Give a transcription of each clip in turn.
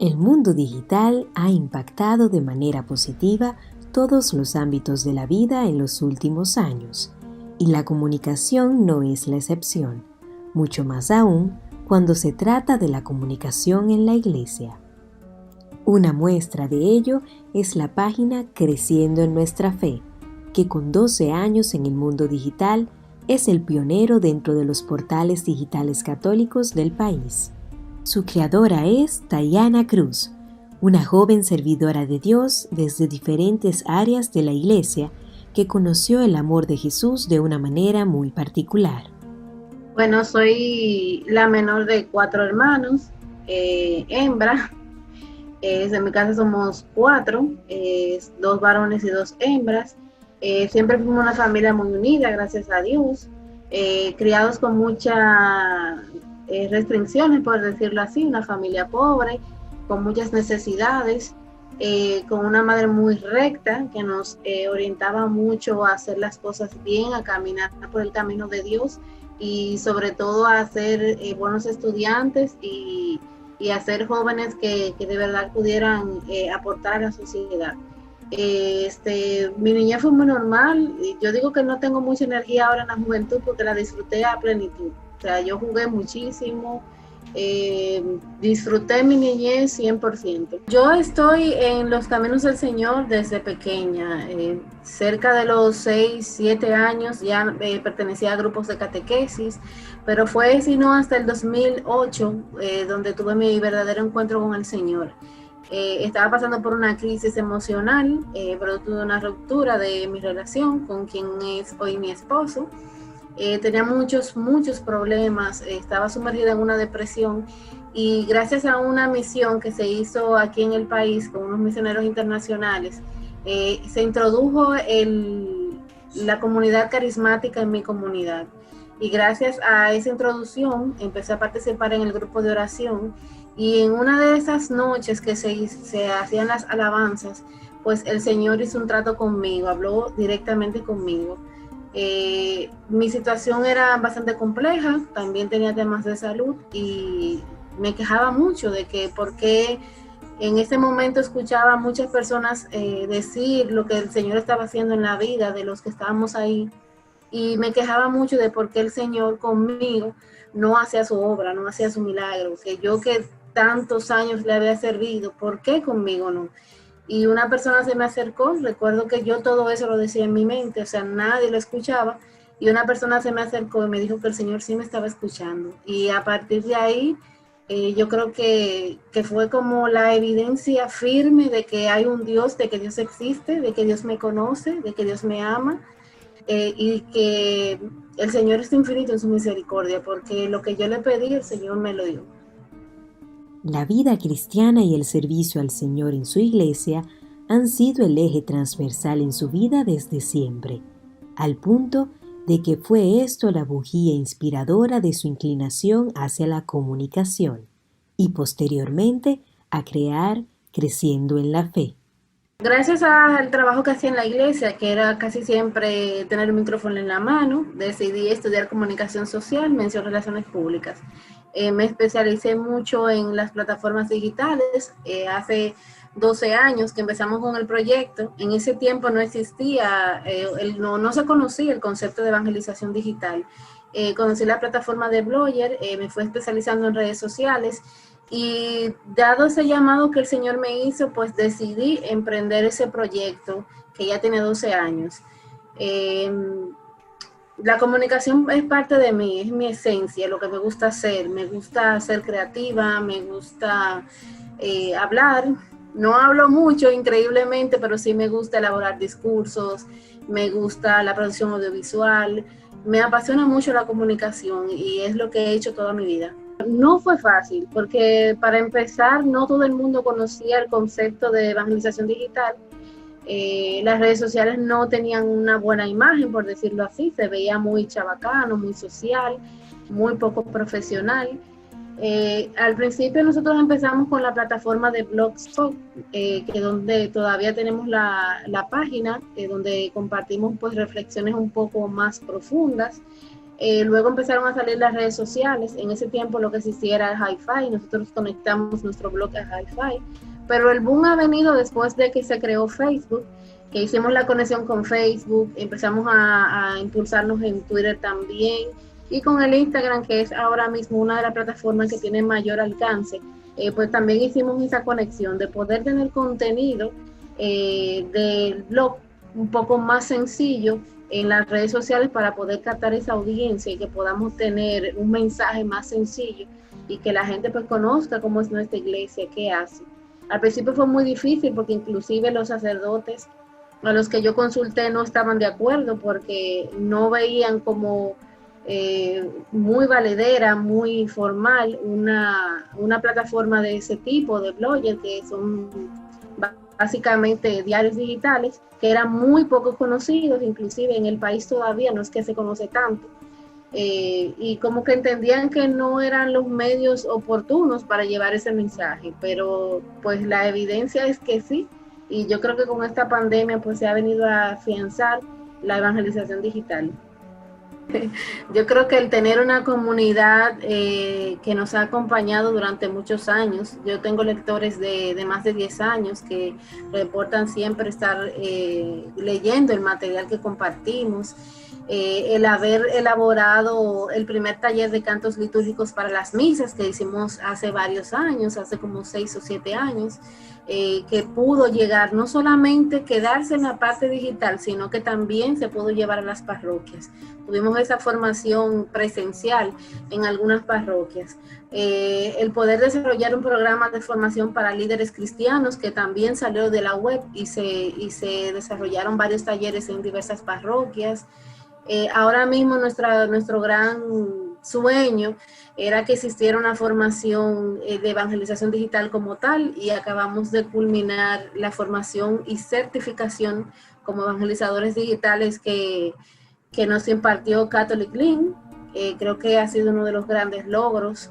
El mundo digital ha impactado de manera positiva todos los ámbitos de la vida en los últimos años, y la comunicación no es la excepción, mucho más aún cuando se trata de la comunicación en la Iglesia. Una muestra de ello es la página Creciendo en Nuestra Fe, que con 12 años en el mundo digital es el pionero dentro de los portales digitales católicos del país. Su creadora es Tayana Cruz, una joven servidora de Dios desde diferentes áreas de la Iglesia que conoció el amor de Jesús de una manera muy particular. Bueno, soy la menor de 4 hermanos, hembra. En mi casa somos 4, 2 varones y 2 hembras. Siempre fuimos una familia muy unida, gracias a Dios. Criados con muchas restricciones, por decirlo así, una familia pobre, con muchas necesidades, con una madre muy recta que nos orientaba mucho a hacer las cosas bien, a caminar por el camino de Dios y sobre todo a ser buenos estudiantes y a ser jóvenes que de verdad pudieran aportar a la sociedad. Mi niñez fue muy normal. Yo digo que no tengo mucha energía ahora en la juventud porque la disfruté a plenitud. O sea, yo jugué muchísimo, disfruté mi niñez 100%. Yo estoy en los caminos del Señor desde pequeña. Cerca de los 6, 7 años ya pertenecía a grupos de catequesis, pero fue sino hasta el 2008 donde tuve mi verdadero encuentro con el Señor. Estaba pasando por una crisis emocional, producto de una ruptura de mi relación con quien es hoy mi esposo. Tenía muchos problemas, estaba sumergida en una depresión y gracias a una misión que se hizo aquí en el país con unos misioneros internacionales, se introdujo la comunidad carismática en mi comunidad. Y gracias a esa introducción empecé a participar en el grupo de oración y en una de esas noches que se hacían las alabanzas, pues el Señor hizo un trato conmigo, habló directamente conmigo. Mi situación era bastante compleja, también tenía temas de salud y me quejaba mucho de que por qué en ese momento escuchaba a muchas personas decir lo que el Señor estaba haciendo en la vida de los que estábamos ahí, y me quejaba mucho de por qué el Señor conmigo no hacía su obra, no hacía su milagro, que yo que tantos años le había servido, ¿por qué conmigo no? Y una persona se me acercó, recuerdo que yo todo eso lo decía en mi mente, o sea, nadie lo escuchaba, y una persona se me acercó y me dijo que el Señor sí me estaba escuchando. Y a partir de ahí, yo creo que fue como la evidencia firme de que hay un Dios, de que Dios existe, de que Dios me conoce, de que Dios me ama, y que el Señor es infinito en su misericordia, porque lo que yo le pedí, el Señor me lo dio. La vida cristiana y el servicio al Señor en su iglesia han sido el eje transversal en su vida desde siempre, al punto de que fue esto la bujía inspiradora de su inclinación hacia la comunicación y posteriormente a crear Creciendo en la Fe. Gracias al trabajo que hacía en la iglesia, que era casi siempre tener el micrófono en la mano, decidí estudiar comunicación social, mención relaciones públicas. Me especialicé mucho en las plataformas digitales. Hace 12 años que empezamos con el proyecto. En ese tiempo no existía, no se conocía el concepto de evangelización digital. Conocí la plataforma de Blogger, me fui especializando en redes sociales. Y dado ese llamado que el Señor me hizo, pues decidí emprender ese proyecto que ya tiene 12 años. La comunicación es parte de mí, es mi esencia, lo que me gusta ser creativa, me gusta hablar. No hablo mucho, increíblemente, pero sí me gusta elaborar discursos, me gusta la producción audiovisual, me apasiona mucho la comunicación y es lo que he hecho toda mi vida. No fue fácil, porque para empezar, no todo el mundo conocía el concepto de evangelización digital. Las redes sociales no tenían una buena imagen, por decirlo así, se veía muy chabacano, muy social, muy poco profesional. Al principio nosotros empezamos con la plataforma de Blogspot, que donde todavía tenemos la página, donde compartimos pues reflexiones un poco más profundas. Luego empezaron a salir las redes sociales. En ese tiempo lo que existía era el hi-fi. Nosotros conectamos nuestro blog a hi-fi. Pero el boom ha venido después de que se creó Facebook, que hicimos la conexión con Facebook, empezamos a impulsarnos en Twitter también, y con el Instagram, que es ahora mismo una de las plataformas que tiene mayor alcance, pues también hicimos esa conexión de poder tener contenido del blog un poco más sencillo en las redes sociales para poder captar esa audiencia y que podamos tener un mensaje más sencillo y que la gente pues conozca cómo es nuestra iglesia, qué hace. Al principio fue muy difícil porque inclusive los sacerdotes a los que yo consulté no estaban de acuerdo porque no veían como muy valedera, muy formal una plataforma de ese tipo de blogger que son básicamente diarios digitales que eran muy poco conocidos, inclusive en el país todavía no es que se conoce tanto. Y como que entendían que no eran los medios oportunos para llevar ese mensaje, pero pues la evidencia es que sí, y yo creo que con esta pandemia pues se ha venido a afianzar la evangelización digital. Yo creo que el tener una comunidad que nos ha acompañado durante muchos años, yo tengo lectores de más de 10 años que reportan siempre estar leyendo el material que compartimos, el haber elaborado el primer taller de cantos litúrgicos para las misas que hicimos hace varios años, hace como 6 o 7 años, que pudo llegar, no solamente quedarse en la parte digital, sino que también se pudo llevar a las parroquias. Tuvimos esa formación presencial en algunas parroquias. El poder desarrollar un programa de formación para líderes cristianos que también salió de la web y se desarrollaron varios talleres en diversas parroquias. Ahora mismo nuestro gran sueño era que existiera una formación de evangelización digital como tal, y acabamos de culminar la formación y certificación como evangelizadores digitales que nos impartió Catholic Link. Creo que ha sido uno de los grandes logros,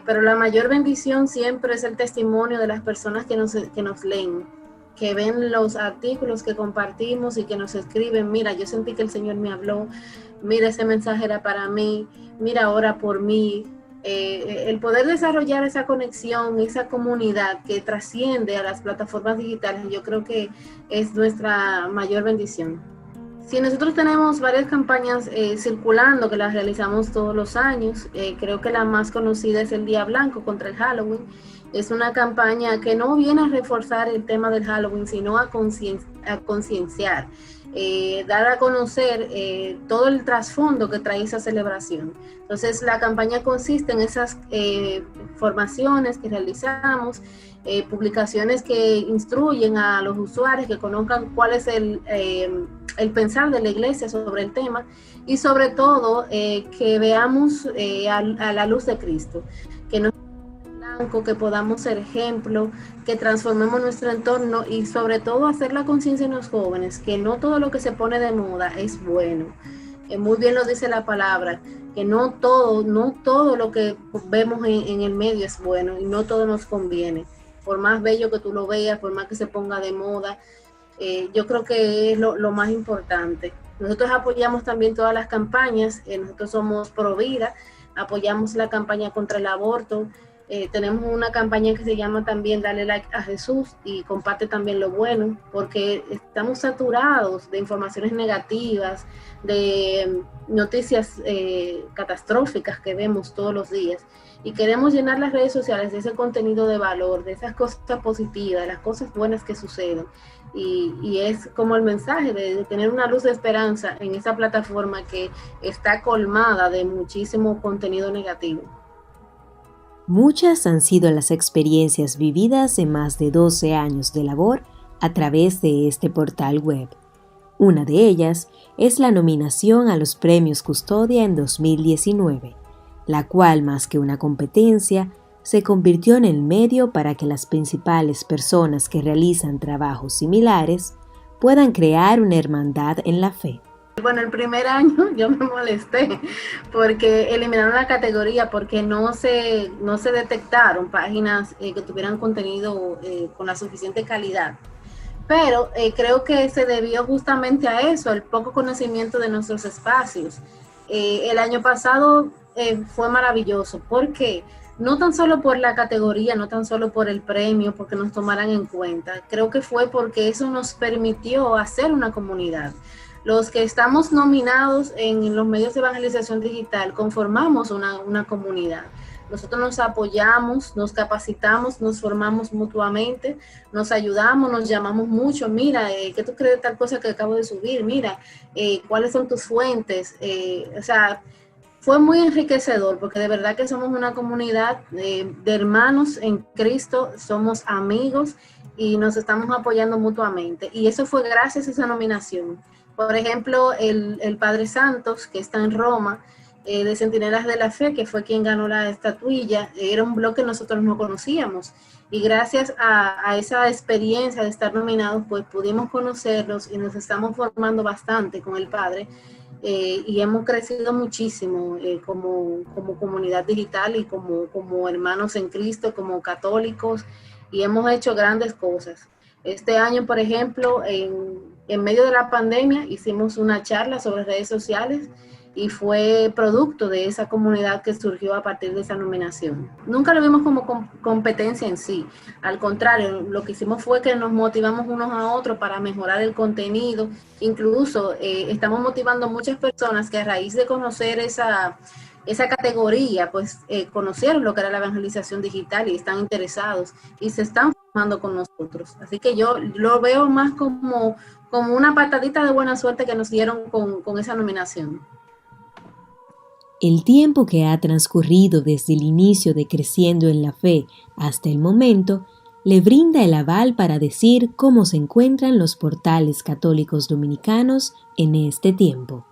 pero la mayor bendición siempre es el testimonio de las personas que nos leen, que ven los artículos que compartimos y que nos escriben: mira, yo sentí que el Señor me habló, mira, ese mensaje era para mí, mira, ora por mí. El poder desarrollar esa conexión, esa comunidad que trasciende a las plataformas digitales, yo creo que es nuestra mayor bendición. Sí, nosotros tenemos varias campañas circulando que las realizamos todos los años. Creo que la más conocida es el Día Blanco contra el Halloween. Es una campaña que no viene a reforzar el tema del Halloween, sino a concienciar, dar a conocer todo el trasfondo que trae esa celebración. Entonces, la campaña consiste en esas formaciones que realizamos, publicaciones que instruyen a los usuarios que conozcan cuál es el pensar de la iglesia sobre el tema, y sobre todo que veamos a la luz de Cristo, que no blanco, que podamos ser ejemplo, que transformemos nuestro entorno, y sobre todo hacer la conciencia en los jóvenes que no todo lo que se pone de moda es bueno. Muy bien lo dice la palabra, que no todo lo que vemos en el medio es bueno, y no todo nos conviene, por más bello que tú lo veas, por más que se ponga de moda. Yo creo que es lo más importante. Nosotros apoyamos también todas las campañas. Nosotros somos Pro Vida, apoyamos la campaña contra el aborto. Tenemos una campaña que se llama también Dale Like a Jesús, y comparte también lo bueno, porque estamos saturados de informaciones negativas, de noticias catastróficas que vemos todos los días, y queremos llenar las redes sociales de ese contenido de valor, de esas cosas positivas, de las cosas buenas que suceden. Y es como el mensaje de tener una luz de esperanza en esa plataforma que está colmada de muchísimo contenido negativo. Muchas han sido las experiencias vividas en más de 12 años de labor a través de este portal web. Una de ellas es la nominación a los Premios Custodia en 2019, la cual, más que una competencia, se convirtió en el medio para que las principales personas que realizan trabajos similares puedan crear una hermandad en la fe. Bueno, el primer año yo me molesté porque eliminaron la categoría, porque no se detectaron páginas que tuvieran contenido con la suficiente calidad. Pero creo que se debió justamente a eso, el poco conocimiento de nuestros espacios. El año pasado fue maravilloso. ¿Por qué? No tan solo por la categoría, no tan solo por el premio, porque nos tomaran en cuenta. Creo que fue porque eso nos permitió hacer una comunidad. Los que estamos nominados en los medios de evangelización digital conformamos una comunidad. Nosotros nos apoyamos, nos capacitamos, nos formamos mutuamente, nos ayudamos, nos llamamos mucho. Mira, ¿qué tú crees de tal cosa que acabo de subir? Mira, ¿cuáles son tus fuentes? O sea, fue muy enriquecedor porque de verdad que somos una comunidad de hermanos en Cristo, somos amigos y nos estamos apoyando mutuamente. Y eso fue gracias a esa nominación. Por ejemplo, el Padre Santos, que está en Roma, de Centinelas de la Fe, que fue quien ganó la estatuilla, era un blog que nosotros no conocíamos. Y gracias a esa experiencia de estar nominados, pues pudimos conocerlos y nos estamos formando bastante con el Padre. Y hemos crecido muchísimo como comunidad digital y como hermanos en Cristo, como católicos, y hemos hecho grandes cosas. Este año, por ejemplo, en medio de la pandemia, hicimos una charla sobre redes sociales y fue producto de esa comunidad que surgió a partir de esa nominación. Nunca lo vimos como competencia en sí, al contrario, lo que hicimos fue que nos motivamos unos a otros para mejorar el contenido. Incluso estamos motivando a muchas personas que a raíz de conocer esa categoría, pues conocieron lo que era la evangelización digital y están interesados y se están formando con nosotros. Así que yo lo veo más como una patadita de buena suerte que nos dieron con esa nominación. El tiempo que ha transcurrido desde el inicio de Creciendo en la Fe hasta el momento le brinda el aval para decir cómo se encuentran los portales católicos dominicanos en este tiempo.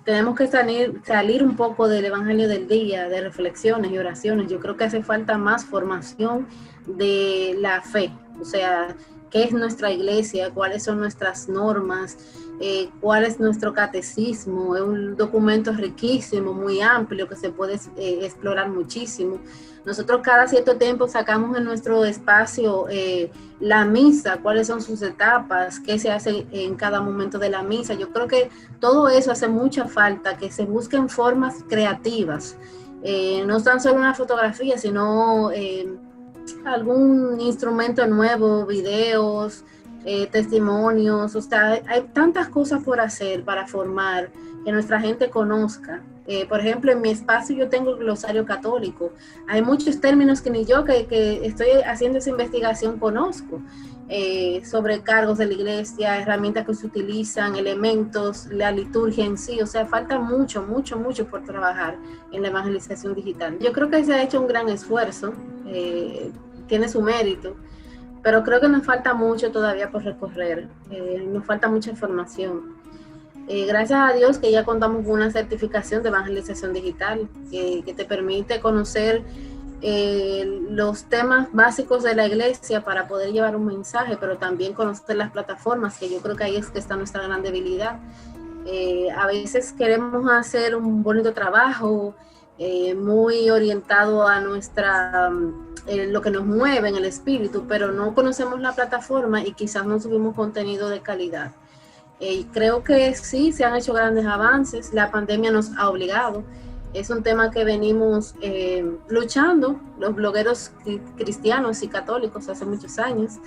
Tenemos que salir un poco del Evangelio del día, de reflexiones y oraciones. Yo creo que hace falta más formación de la fe, o sea, qué es nuestra iglesia, cuáles son nuestras normas, cuál es nuestro catecismo. Es un documento riquísimo, muy amplio, que se puede explorar muchísimo. Nosotros cada cierto tiempo sacamos en nuestro espacio la misa, cuáles son sus etapas, qué se hace en cada momento de la misa. Yo creo que todo eso hace mucha falta, que se busquen formas creativas, no tan solo una fotografía, sino algún instrumento nuevo, videos, testimonios. O sea, hay tantas cosas por hacer para formar, que nuestra gente conozca. Por ejemplo, en mi espacio yo tengo el glosario católico. Hay muchos términos que ni yo que estoy haciendo esa investigación conozco, sobre cargos de la iglesia, herramientas que se utilizan, elementos, la liturgia en sí. O sea, falta mucho por trabajar en la evangelización digital. Yo creo que se ha hecho un gran esfuerzo, tiene su mérito, pero creo que nos falta mucho todavía por recorrer, nos falta mucha información. Gracias a Dios que ya contamos con una certificación de evangelización digital que te permite conocer los temas básicos de la iglesia para poder llevar un mensaje, pero también conocer las plataformas, que yo creo que ahí es que está nuestra gran debilidad. A veces queremos hacer un bonito trabajo, muy orientado a lo que nos mueve en el espíritu, pero no conocemos la plataforma y quizás no subimos contenido de calidad. Creo que sí, se han hecho grandes avances, la pandemia nos ha obligado, es un tema que venimos luchando, los blogueros cristianos y católicos hace muchos años,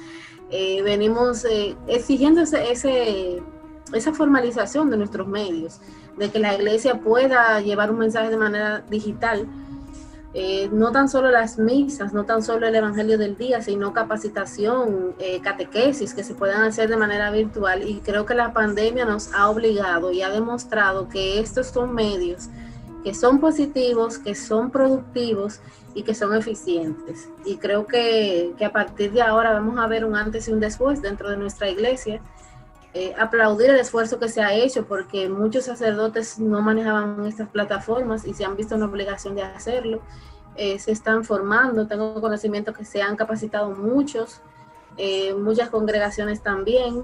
venimos exigiendo esa formalización de nuestros medios, de que la iglesia pueda llevar un mensaje de manera digital, no tan solo las misas, no tan solo el evangelio del día, sino capacitación, catequesis que se puedan hacer de manera virtual. Y creo que la pandemia nos ha obligado y ha demostrado que estos son medios que son positivos, que son productivos y que son eficientes. Y creo que a partir de ahora vamos a ver un antes y un después dentro de nuestra iglesia. Aplaudir el esfuerzo que se ha hecho, porque muchos sacerdotes no manejaban estas plataformas y se han visto en la obligación de hacerlo. Se están formando, tengo conocimiento que se han capacitado muchos, muchas congregaciones también,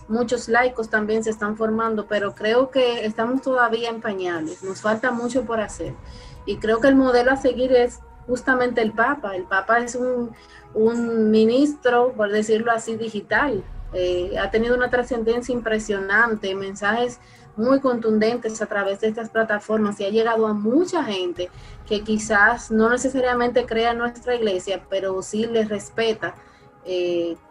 muchos laicos también se están formando, pero creo que estamos todavía en pañales, nos falta mucho por hacer. Y creo que el modelo a seguir es justamente el Papa. El Papa es un ministro, por decirlo así, digital. Ha tenido una trascendencia impresionante, mensajes muy contundentes a través de estas plataformas y ha llegado a mucha gente que quizás no necesariamente crea en nuestra iglesia, pero sí les respeta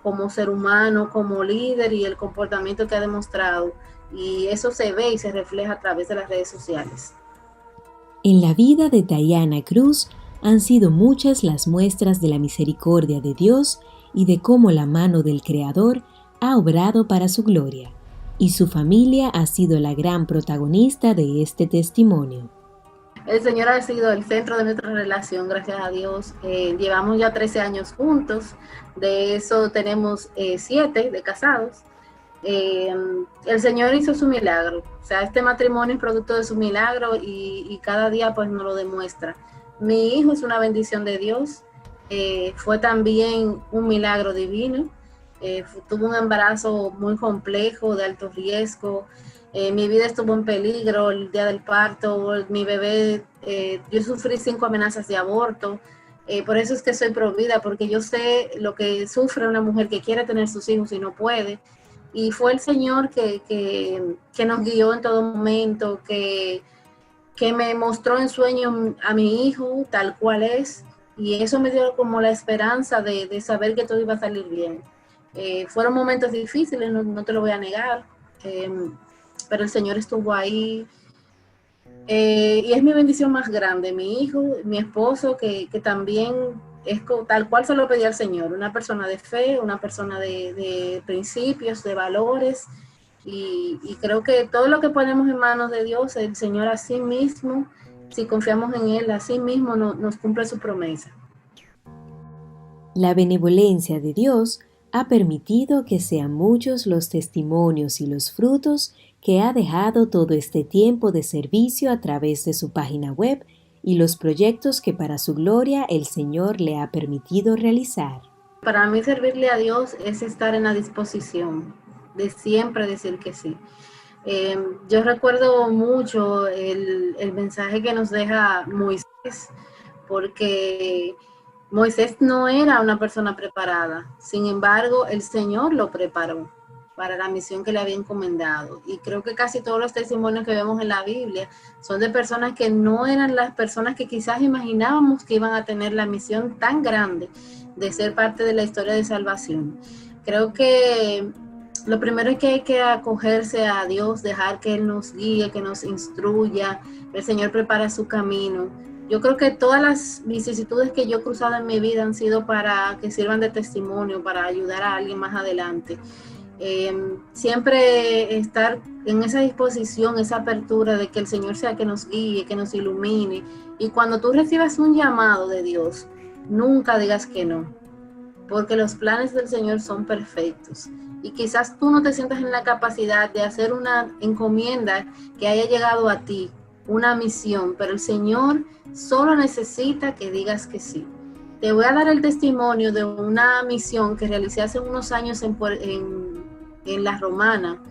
como ser humano, como líder y el comportamiento que ha demostrado. Y eso se ve y se refleja a través de las redes sociales. En la vida de Dayana Cruz han sido muchas las muestras de la misericordia de Dios y de cómo la mano del Creador ha obrado para su gloria, y su familia ha sido la gran protagonista de este testimonio. El Señor ha sido el centro de nuestra relación, gracias a Dios. Llevamos ya 13 años juntos, de eso tenemos 7 de casados. El Señor hizo su milagro, o sea, este matrimonio es producto de su milagro y cada día pues nos lo demuestra. Mi hijo es una bendición de Dios, fue también un milagro divino, tuvo un embarazo muy complejo, de alto riesgo, mi vida estuvo en peligro el día del parto, mi bebé, yo sufrí 5 amenazas de aborto. Por eso es que soy provida, porque yo sé lo que sufre una mujer que quiere tener sus hijos y no puede. Y fue el Señor que nos guió en todo momento, que me mostró en sueño a mi hijo tal cual es, y eso me dio como la esperanza de saber que todo iba a salir bien. Fueron momentos difíciles, no te lo voy a negar, pero el Señor estuvo ahí. Y es mi bendición más grande, mi hijo, mi esposo, que también es tal cual se lo pedí al Señor, una persona de fe, una persona de principios, de valores, y creo que todo lo que ponemos en manos de Dios, el Señor así mismo, si confiamos en Él, así mismo nos cumple su promesa. La benevolencia de Dios ha permitido que sean muchos los testimonios y los frutos que ha dejado todo este tiempo de servicio a través de su página web y los proyectos que para su gloria el Señor le ha permitido realizar. Para mí servirle a Dios es estar en la disposición de siempre decir que sí. Yo recuerdo mucho el mensaje que nos deja Moisés, porque Moisés no era una persona preparada, sin embargo el Señor lo preparó para la misión que le había encomendado. Y creo que casi todos los testimonios que vemos en la Biblia son de personas que no eran las personas que quizás imaginábamos que iban a tener la misión tan grande de ser parte de la historia de salvación. Creo que lo primero es que hay que acogerse a Dios, dejar que Él nos guíe, que nos instruya. El Señor prepara su camino. Yo creo que todas las vicisitudes que yo he cruzado en mi vida han sido para que sirvan de testimonio, para ayudar a alguien más adelante. Siempre estar en esa disposición, esa apertura de que el Señor sea que nos guíe, que nos ilumine. Y cuando tú recibas un llamado de Dios, nunca digas que no, porque los planes del Señor son perfectos. Y quizás tú no te sientas en la capacidad de hacer una encomienda que haya llegado a ti, una misión, pero el Señor solo necesita que digas que sí. Te voy a dar el testimonio de una misión que realicé hace unos años en La Romana,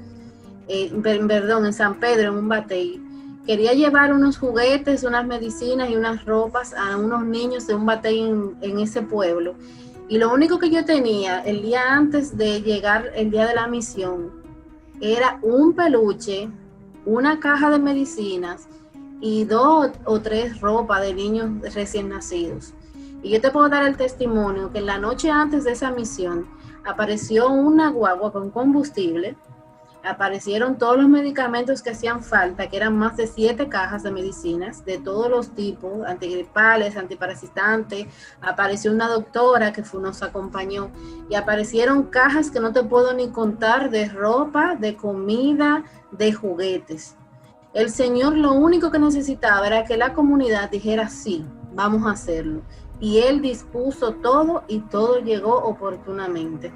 en San Pedro, en un batey. Quería llevar unos juguetes, unas medicinas y unas ropas a unos niños de un batey en ese pueblo. Y lo único que yo tenía el día antes de llegar, el día de la misión, era un peluche, una caja de medicinas y 2 o 3 ropas de niños recién nacidos. Y yo te puedo dar el testimonio que en la noche antes de esa misión apareció una guagua con combustible, aparecieron todos los medicamentos que hacían falta, que eran más de 7 cajas de medicinas de todos los tipos, antigripales, antiparasitantes, apareció una doctora que nos acompañó y aparecieron cajas que no te puedo ni contar de ropa, de comida, de juguetes. El Señor lo único que necesitaba era que la comunidad dijera sí, vamos a hacerlo. Y Él dispuso todo y todo llegó oportunamente.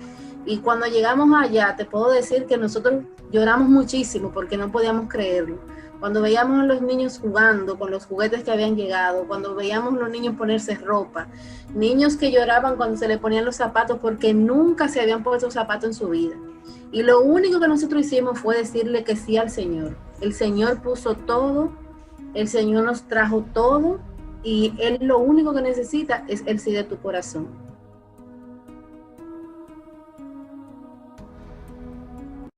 Y cuando llegamos allá, te puedo decir que nosotros lloramos muchísimo porque no podíamos creerlo. Cuando veíamos a los niños jugando con los juguetes que habían llegado, cuando veíamos a los niños ponerse ropa, niños que lloraban cuando se le ponían los zapatos porque nunca se habían puesto zapatos en su vida. Y lo único que nosotros hicimos fue decirle que sí al Señor. El Señor puso todo, el Señor nos trajo todo y Él lo único que necesita es el sí de tu corazón.